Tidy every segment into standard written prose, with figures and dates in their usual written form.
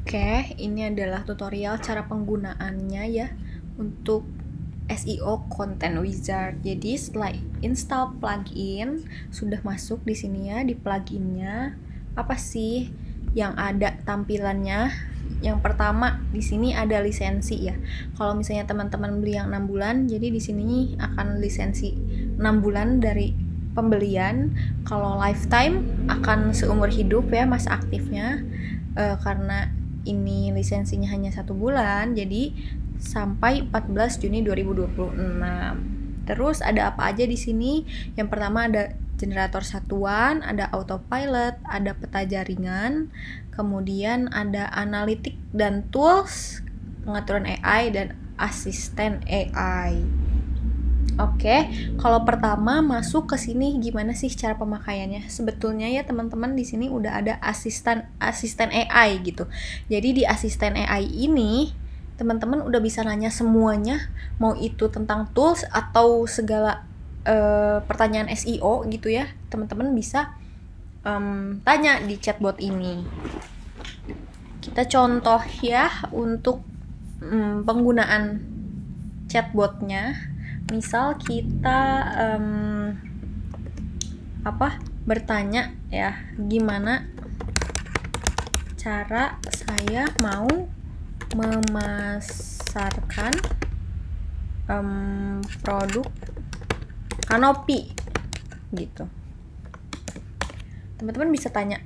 Oke, ini adalah tutorial cara penggunaannya ya untuk SEO Content Wizard. Jadi setelah install plugin, sudah masuk di sini ya di pluginnya. Apa sih yang ada tampilannya? Yang pertama di sini ada lisensi ya. Kalau misalnya teman-teman beli yang 6 bulan, jadi di sini akan lisensi 6 bulan dari pembelian. Kalau lifetime akan seumur hidup ya masa aktifnya. Karena ini lisensinya hanya 1 bulan, jadi sampai 14 Juni 2026. Terus ada apa aja di sini? Yang pertama ada generator satuan, ada autopilot, ada peta jaringan, kemudian ada analitik dan tools, pengaturan AI dan asisten AI. Oke, kalau pertama masuk ke sini gimana sih cara pemakaiannya? Sebetulnya ya teman-teman di sini udah ada asisten AI gitu. Jadi di asisten AI ini teman-teman udah bisa nanya semuanya, mau itu tentang tools atau segala pertanyaan SEO gitu ya. Teman-teman bisa tanya di chatbot ini. Kita contoh ya untuk penggunaan chatbotnya. Misal kita bertanya ya, gimana cara saya mau memasarkan produk kanopi gitu. Teman-teman bisa tanya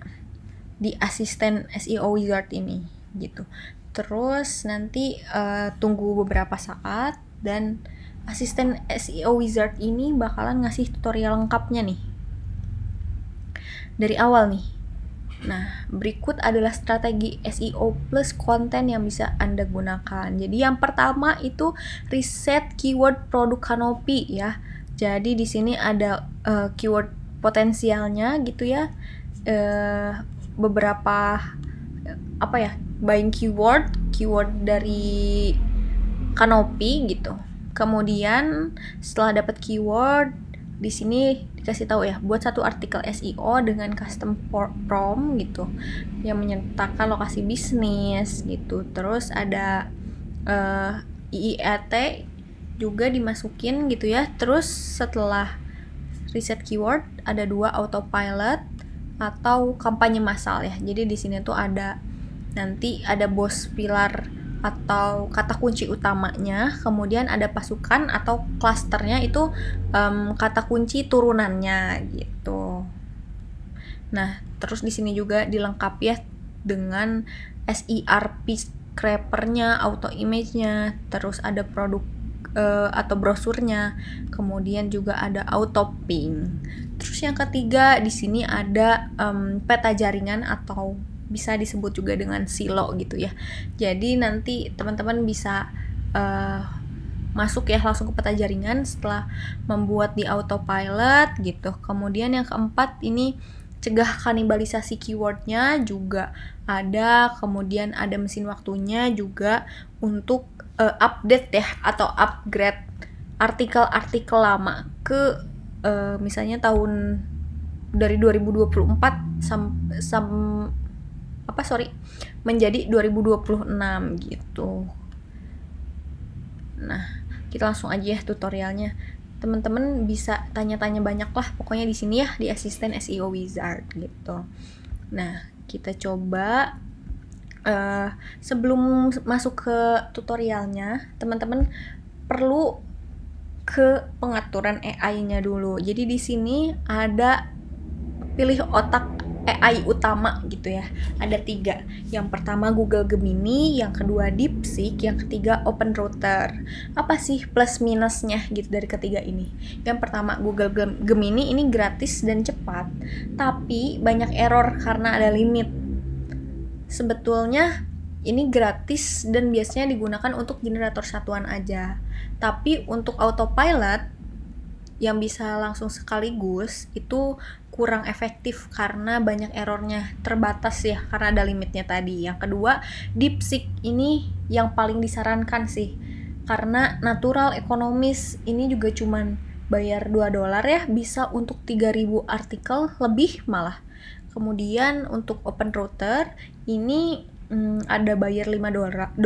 di asisten SEO Wizard ini gitu. Terus nanti tunggu beberapa saat dan asisten SEO Wizard ini bakalan ngasih tutorial lengkapnya nih dari awal nih. Nah, berikut adalah strategi SEO plus konten yang bisa Anda gunakan. Jadi yang pertama itu riset keyword produk kanopi ya. Jadi di sini ada keyword potensialnya gitu ya. Beberapa buying keyword dari kanopi gitu. Kemudian setelah dapat keyword, di sini dikasih tahu ya, buat satu artikel SEO dengan custom prompt gitu, yang menyertakan lokasi bisnis gitu. Terus ada IIET juga dimasukin gitu ya. Terus setelah riset keyword ada 2 autopilot atau kampanye massal ya. Jadi di sini tuh ada nanti ada bos pilar atau kata kunci utamanya, kemudian ada pasukan atau klasternya itu kata kunci turunannya gitu. Nah, terus di sini juga dilengkapi ya dengan SERP scrapernya, auto image-nya, terus ada produk atau brosurnya, kemudian juga ada auto ping. Terus yang ketiga di sini ada peta jaringan atau bisa disebut juga dengan silo gitu ya. Jadi nanti teman-teman bisa masuk ya langsung ke peta jaringan setelah membuat di autopilot gitu. Kemudian yang keempat ini cegah kanibalisasi keywordnya juga ada, kemudian ada mesin waktunya juga untuk update ya atau upgrade artikel-artikel lama ke misalnya tahun dari 2024 menjadi 2026 gitu. Nah, kita langsung aja ya tutorialnya. Teman-teman bisa tanya-tanya banyak lah pokoknya di sini ya di asisten SEO Wizard gitu. Nah, kita coba sebelum masuk ke tutorialnya, teman-teman perlu ke pengaturan AI-nya dulu. Jadi di sini ada pilih otak AI utama gitu ya. Ada 3. Yang pertama Google Gemini, yang kedua DeepSeek, yang ketiga OpenRouter. Apa sih plus minusnya gitu dari ketiga ini? Yang pertama Google Gemini ini gratis dan cepat, tapi banyak error karena ada limit. Sebetulnya ini gratis dan biasanya digunakan untuk generator satuan aja. Tapi untuk autopilot yang bisa langsung sekaligus itu kurang efektif karena banyak errornya, terbatas ya karena ada limitnya tadi. Yang kedua, DeepSeek ini yang paling disarankan sih karena natural, ekonomis, ini juga cuman bayar $2 ya, bisa untuk 3.000 artikel lebih malah. Kemudian untuk OpenRouter ini ada bayar $5,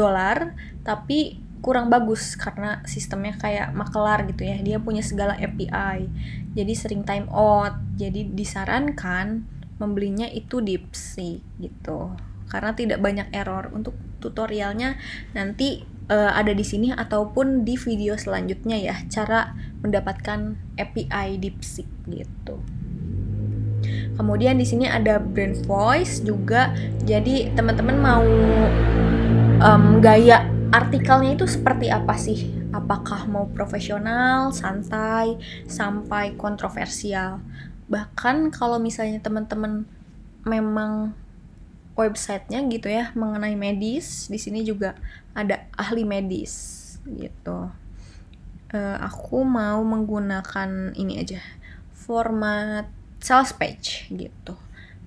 tapi kurang bagus karena sistemnya kayak makelar gitu ya. Dia punya segala API. Jadi sering time out. Jadi disarankan membelinya itu DeepSeek gitu. Karena tidak banyak error. Untuk tutorialnya nanti ada di sini ataupun di video selanjutnya ya, cara mendapatkan API DeepSeek gitu. Kemudian di sini ada Brand Voice juga. Jadi teman-teman mau gaya artikelnya itu seperti apa sih? Apakah mau profesional, santai, sampai kontroversial? Bahkan kalau misalnya teman-teman memang websitenya gitu ya mengenai medis, di sini juga ada ahli medis gitu. Aku mau menggunakan ini aja, format sales page gitu.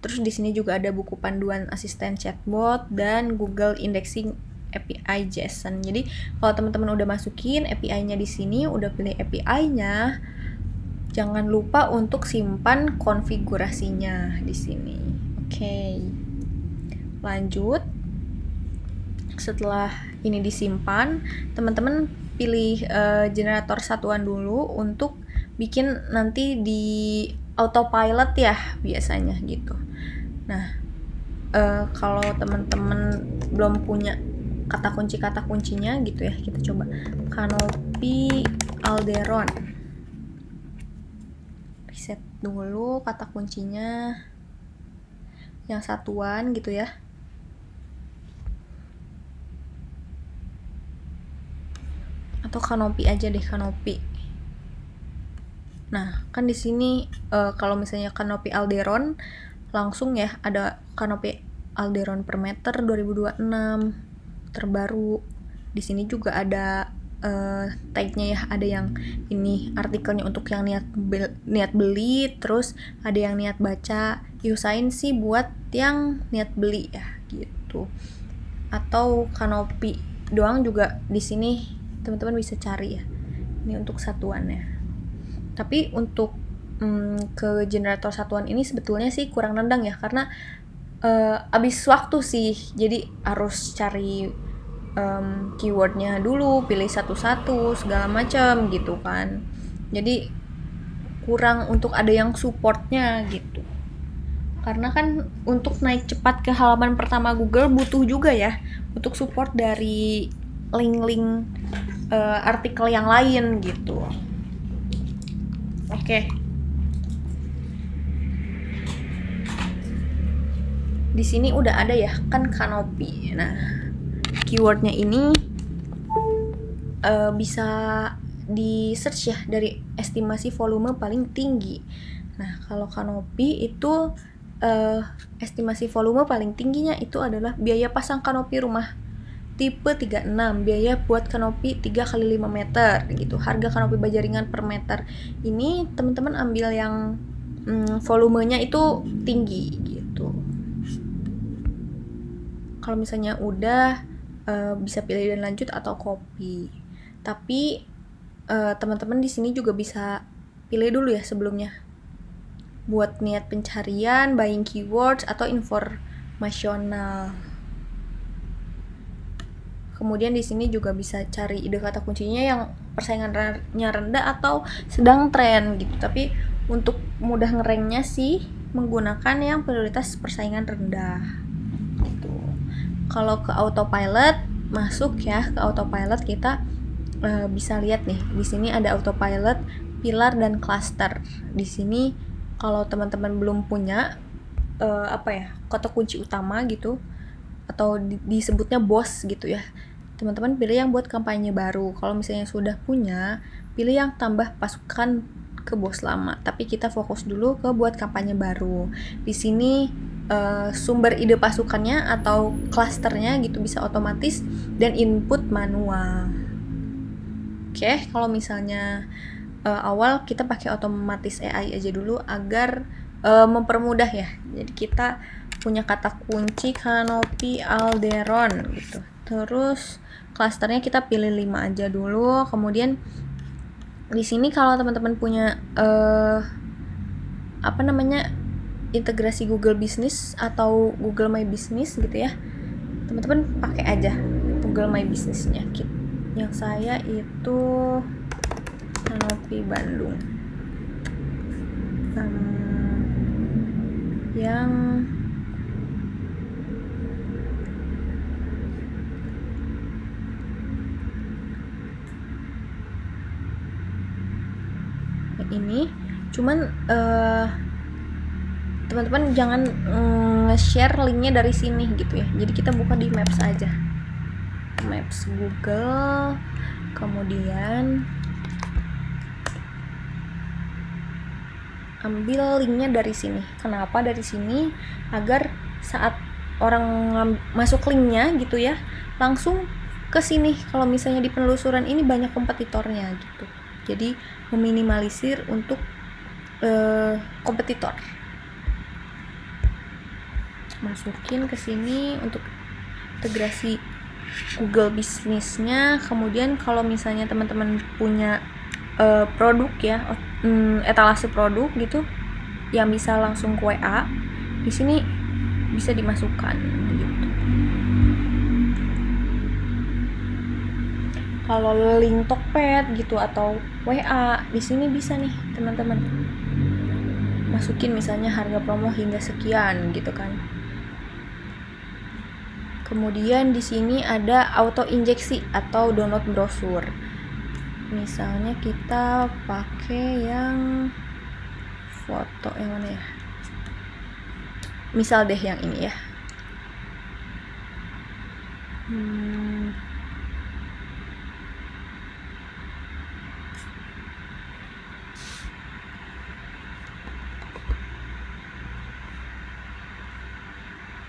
Terus di sini juga ada buku panduan asisten chatbot dan Google Indexing API JSON. Jadi kalau teman-teman udah masukin API-nya di sini, udah pilih API-nya, jangan lupa untuk simpan konfigurasinya di sini. Oke. Lanjut. Setelah ini disimpan, teman-teman pilih generator satuan dulu untuk bikin nanti di autopilot ya biasanya gitu. Nah, kalau teman-teman belum punya kata kuncinya gitu ya, kita coba Canopy Alderon. Reset dulu kata kuncinya yang satuan gitu ya. Atau Canopy aja deh, Canopy. Nah, kan di sini kalau misalnya Canopy Alderon langsung ya ada Canopy Alderon per meter 2026 terbaru. Di sini juga ada tag-nya ya, ada yang ini artikelnya untuk yang niat beli, terus ada yang niat baca. Diusahain sih buat yang niat beli ya gitu. Atau Canopy doang juga di sini teman-teman bisa cari ya. Ini untuk satuannya. Tapi untuk ke generator satuan ini sebetulnya sih kurang nendang ya, karena abis waktu sih, jadi harus cari keywordnya dulu, pilih satu-satu segala macam gitu kan. Jadi kurang untuk ada yang supportnya gitu. Karena kan untuk naik cepat ke halaman pertama Google butuh juga ya untuk support dari link-link artikel yang lain gitu. Oke. Di sini udah ada ya kan Canopy. Nah, keywordnya ini bisa di search ya dari estimasi volume paling tinggi. Nah, kalau Canopy itu estimasi volume paling tingginya itu adalah biaya pasang kanopi rumah tipe 36, biaya buat kanopi 3 x 5 meter gitu. Harga kanopi baja ringan per meter. Ini teman-teman ambil yang volumenya itu tinggi gitu. Kalau misalnya udah bisa pilih dan lanjut atau copy. Tapi teman-teman di sini juga bisa pilih dulu ya sebelumnya. Buat niat pencarian, buying keywords atau informasional. Kemudian di sini juga bisa cari ide kata kuncinya yang persaingannya rendah atau sedang tren gitu. Tapi untuk mudah ngerenknya sih menggunakan yang prioritas persaingan rendah gitu. Kalau ke autopilot masuk ya, ke autopilot kita bisa lihat nih. Di sini ada autopilot, pilar dan cluster. Di sini kalau teman-teman belum punya kata kunci utama gitu atau disebutnya bos gitu ya, teman-teman pilih yang buat kampanye baru. Kalau misalnya sudah punya, pilih yang tambah pasukan ke bos lama. Tapi kita fokus dulu ke buat kampanye baru. Di sini sumber ide pasukannya atau klasternya gitu bisa otomatis dan input manual. Oke, kalau misalnya awal kita pakai otomatis AI aja dulu agar mempermudah ya. Jadi kita punya kata kunci Canopy Alderon gitu. Terus klasternya kita pilih 5 aja dulu. Kemudian di sini kalau teman-teman punya integrasi Google Business atau Google My Business gitu ya, teman-teman pakai aja Google My Business-nya. Yang saya itu Kanopi Bandung. Yang ini cuman teman-teman jangan share linknya dari sini gitu ya. Jadi kita buka di Maps aja, Maps Google, kemudian ambil linknya dari sini. Kenapa dari sini? Agar saat orang masuk linknya gitu ya, langsung ke sini. Kalau misalnya di penelusuran ini banyak kompetitornya gitu, jadi meminimalisir untuk kompetitor. Masukin ke sini untuk integrasi Google bisnisnya. Kemudian kalau misalnya teman-teman punya produk ya, etalase produk gitu yang bisa langsung ke WA, di sini bisa dimasukkan gitu. Kalau link Tokped gitu atau WA, di sini bisa nih teman-teman masukin misalnya harga promo hingga sekian gitu kan. Kemudian di sini ada auto injeksi atau download brosur. Misalnya kita pakai yang foto yang mana ya? Misal deh yang ini ya.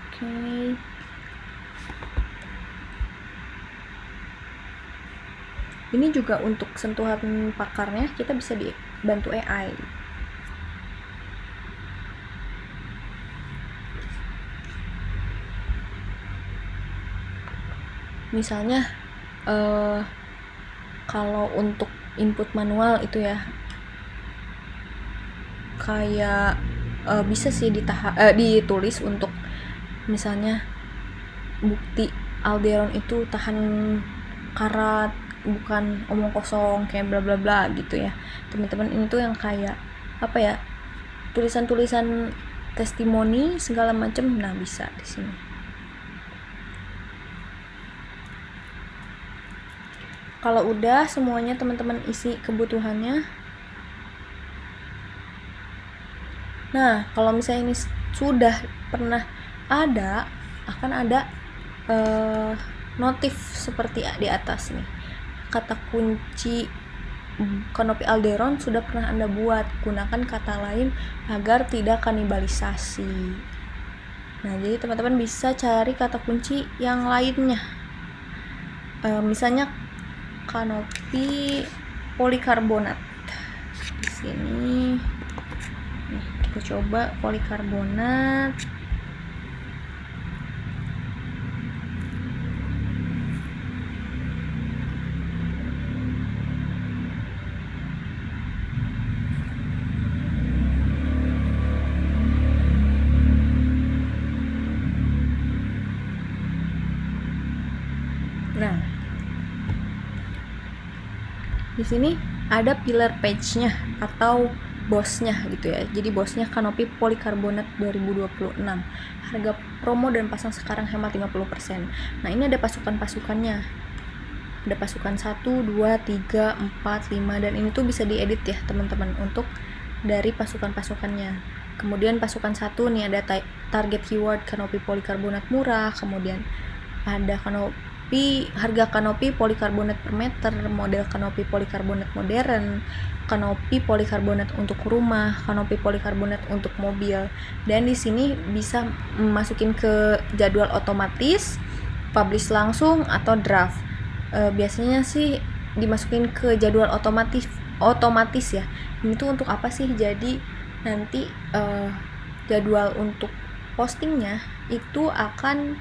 Oke. Ini juga untuk sentuhan pakarnya kita bisa dibantu AI. Misalnya kalau untuk input manual itu ya kayak bisa sih ditulis untuk misalnya bukti Alderon itu tahan karat, bukan omong kosong kayak bla bla bla gitu ya teman-teman. Ini tuh yang kayak apa ya, tulisan-tulisan testimoni segala macam. Nah bisa di sini. Kalau udah semuanya teman-teman isi kebutuhannya, nah kalau misalnya ini sudah pernah ada, akan ada notif seperti di atas nih, kata kunci Kanopi Alderon sudah pernah Anda buat, gunakan kata lain agar tidak kanibalisasi. Nah jadi teman-teman bisa cari kata kunci yang lainnya, misalnya Kanopi polikarbonat. Di sini nih, kita coba polikarbonat. Nah, di sini ada pillar page-nya atau bosnya gitu ya. Jadi bosnya Kanopi polikarbonat 2026. Harga promo dan pasang sekarang hemat 50%. Nah, ini ada pasukan-pasukannya. Ada pasukan 1, 2, 3, 4, 5 dan ini tuh bisa diedit ya, teman-teman, untuk dari pasukan-pasukannya. Kemudian pasukan 1 nih ada target keyword Kanopi polikarbonat murah, kemudian ada harga Kanopi polikarbonat per meter, model Kanopi polikarbonat modern, Kanopi polikarbonat untuk rumah, Kanopi polikarbonat untuk mobil. Dan di sini bisa masukin ke jadwal otomatis, publish langsung atau draft. Biasanya sih dimasukin ke jadwal otomatis ya. Ini tuh untuk apa sih? Jadi nanti jadwal untuk postingnya itu akan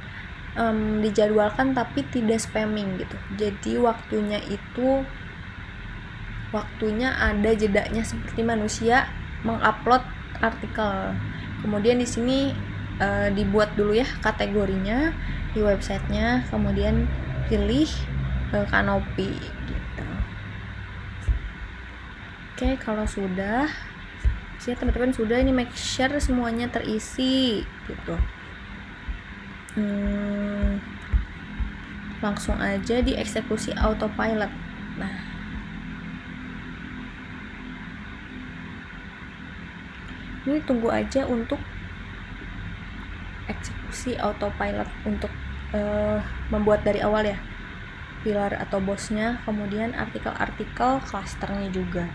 dijadwalkan tapi tidak spamming gitu. Jadi waktunya ada jedanya seperti manusia mengupload artikel. Kemudian di sini dibuat dulu ya kategorinya di websitenya, kemudian pilih Kanopi gitu. Oke, kalau sudah sih teman-teman sudah, ini make sure semuanya terisi gitu. Langsung aja dieksekusi autopilot. Nah, ini tunggu aja untuk eksekusi autopilot untuk membuat dari awal ya pilar atau bosnya, kemudian artikel-artikel klasternya juga.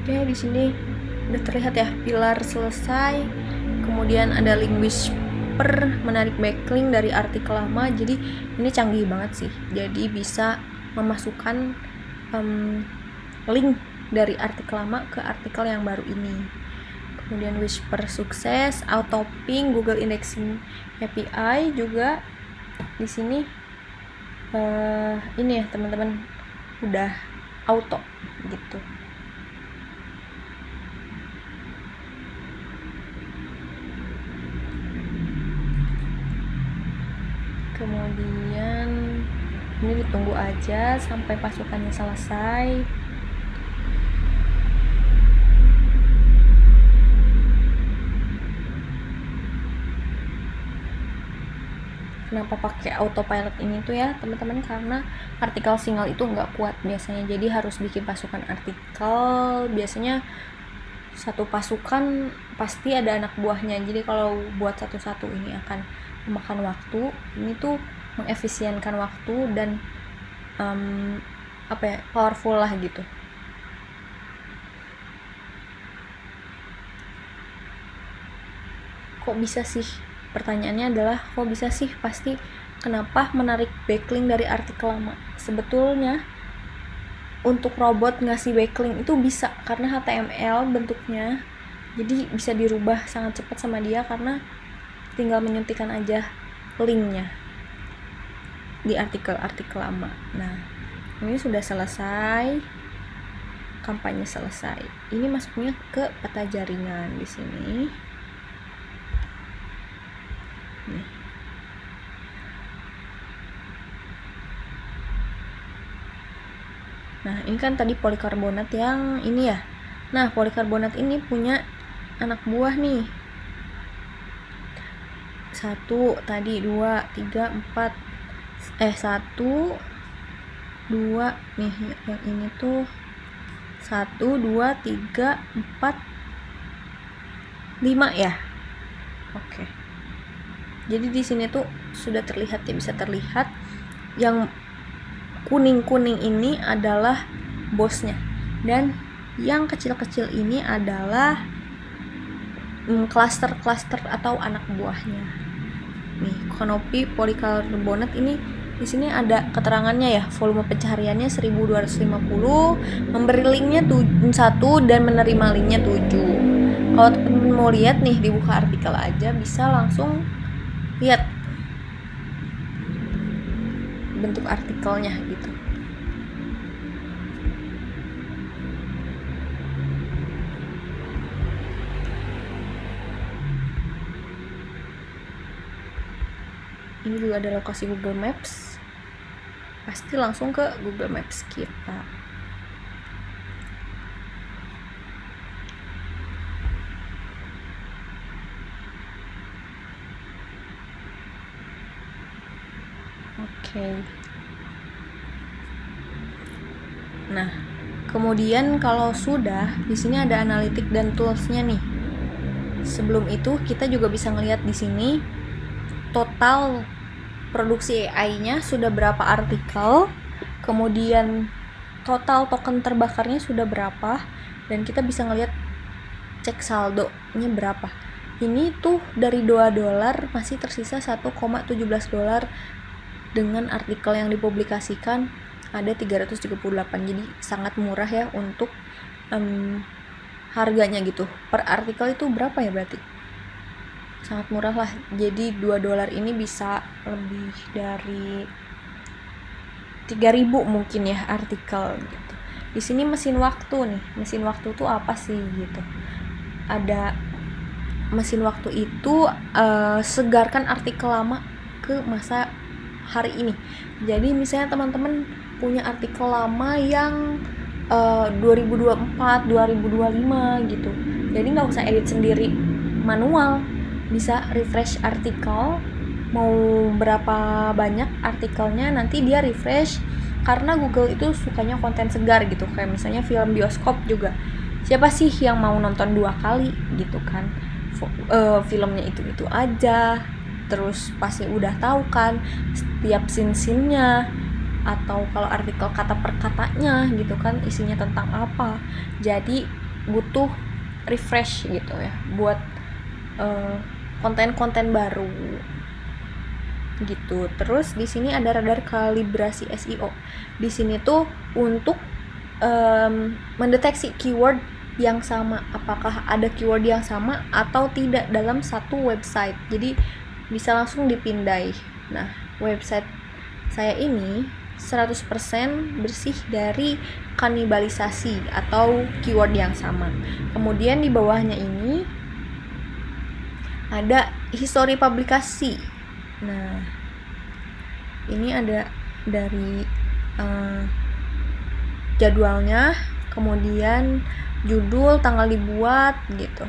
Oke, di sini udah terlihat ya pilar selesai, kemudian ada link whisper menarik backlink dari artikel lama. Jadi ini canggih banget sih, jadi bisa memasukkan link dari artikel lama ke artikel yang baru ini. Kemudian whisper sukses, auto ping, Google Indexing API juga di sini ini ya teman-teman, udah auto gitu. Kemudian ini ditunggu aja sampai pasukannya selesai. Kenapa pakai autopilot ini tuh ya teman-teman, karena artikel single itu nggak kuat biasanya, jadi harus bikin pasukan artikel. Biasanya satu pasukan pasti ada anak buahnya, jadi kalau buat satu-satu ini akan memakan waktu. Ini tuh mengefisienkan waktu dan powerful lah gitu. Kok bisa sih, pertanyaannya adalah kok bisa sih, pasti kenapa menarik backlink dari artikel lama. Sebetulnya untuk robot ngasih backlink itu bisa karena HTML bentuknya, jadi bisa dirubah sangat cepat sama dia karena tinggal menyuntikkan aja linknya di artikel-artikel lama. Nah, ini sudah selesai, kampanye selesai. Ini masuknya ke peta jaringan di sini. Nih. Nah, ini kan tadi polikarbonat yang ini ya. Nah, polikarbonat ini punya anak buah nih. 1, tadi 2, 3, 4. 1, 2 nih, yang ini tuh 1, 2, 3, 4, 5 ya. Oke. Jadi di sini tuh sudah terlihat ya, bisa terlihat yang kuning-kuning ini adalah bosnya, dan yang kecil-kecil ini adalah klaster-klaster atau anak buahnya. Nih, Kanopi polikarbonat ini di sini ada keterangannya ya, volume pencahariannya 1250, memberi linknya 1 dan menerima linknya 7. Kalau teman-teman mau lihat nih, dibuka artikel aja bisa langsung lihat bentuk artikelnya gitu. Ini juga ada lokasi Google Maps, pasti langsung ke Google Maps kita. Oke. Nah, kemudian kalau sudah, di sini ada analitik dan toolsnya nih. Sebelum itu kita juga bisa ngelihat di sini total produksi AI-nya sudah berapa artikel, kemudian total token terbakarnya sudah berapa, dan kita bisa ngelihat cek saldonya berapa. Ini tuh dari $2 masih tersisa $1,17 dengan artikel yang dipublikasikan ada 338. Jadi sangat murah ya untuk harganya gitu. Per artikel itu berapa ya berarti? Sangat murah lah. Jadi $2 ini bisa lebih dari 3.000 mungkin ya artikel gitu. Di sini mesin waktu nih. Mesin waktu tuh apa sih gitu? Ada mesin waktu itu segarkan artikel lama ke masa hari ini. Jadi misalnya teman-teman punya artikel lama yang 2024, 2025 gitu. Jadi nggak usah edit sendiri manual, bisa refresh artikel, mau berapa banyak artikelnya nanti dia refresh, karena Google itu sukanya konten segar gitu. Kayak misalnya film bioskop juga, siapa sih yang mau nonton 2 kali gitu kan, filmnya itu aja, terus pasti udah tahu kan setiap scene-nya, atau kalau artikel kata per katanya gitu kan isinya tentang apa. Jadi butuh refresh gitu ya buat konten-konten baru gitu. Terus di sini ada radar kalibrasi SEO. Di sini tuh untuk mendeteksi keyword yang sama, apakah ada keyword yang sama atau tidak dalam satu website. Jadi bisa langsung dipindai. Nah, website saya ini 100% bersih dari kanibalisasi atau keyword yang sama. Kemudian di bawahnya ini ada histori publikasi. Nah, ini ada dari jadwalnya, kemudian judul, tanggal dibuat gitu.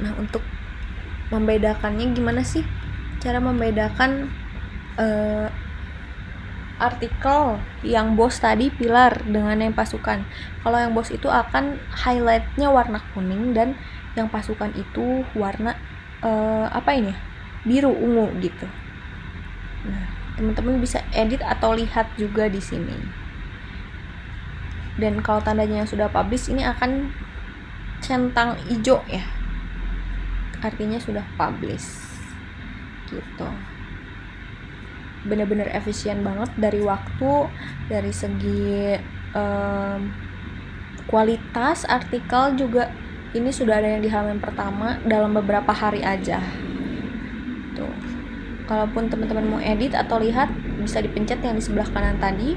Nah, untuk membedakannya gimana sih? Cara membedakan artikel yang boss tadi pilar dengan yang pasukan. Kalau yang boss itu akan highlightnya warna kuning dan yang pasukan itu warna biru ungu gitu. Nah, teman-teman bisa edit atau lihat juga di sini. Dan kalau tandanya yang sudah publish ini akan centang hijau ya, artinya sudah publish gitu. Bener-bener efisien banget dari waktu, dari segi kualitas artikel juga. Ini sudah ada yang di halaman pertama dalam beberapa hari aja tuh. Kalaupun teman-teman mau edit atau lihat, bisa dipencet yang di sebelah kanan tadi.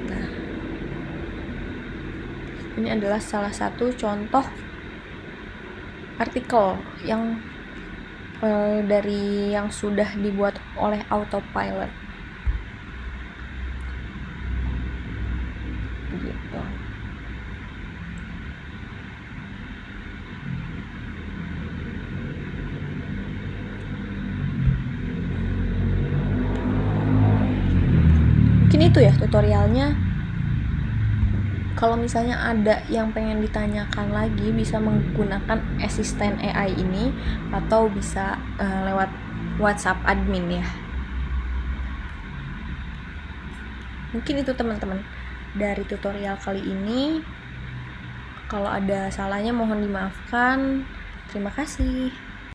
Nah, ini adalah salah satu contoh artikel yang dari yang sudah dibuat oleh autopilot gitu. Mungkin itu ya tutorialnya. Kalau misalnya ada yang pengen ditanyakan lagi, bisa menggunakan asisten AI ini atau bisa lewat WhatsApp admin ya. Mungkin itu teman-teman dari tutorial kali ini. Kalau ada salahnya mohon dimaafkan. Terima kasih.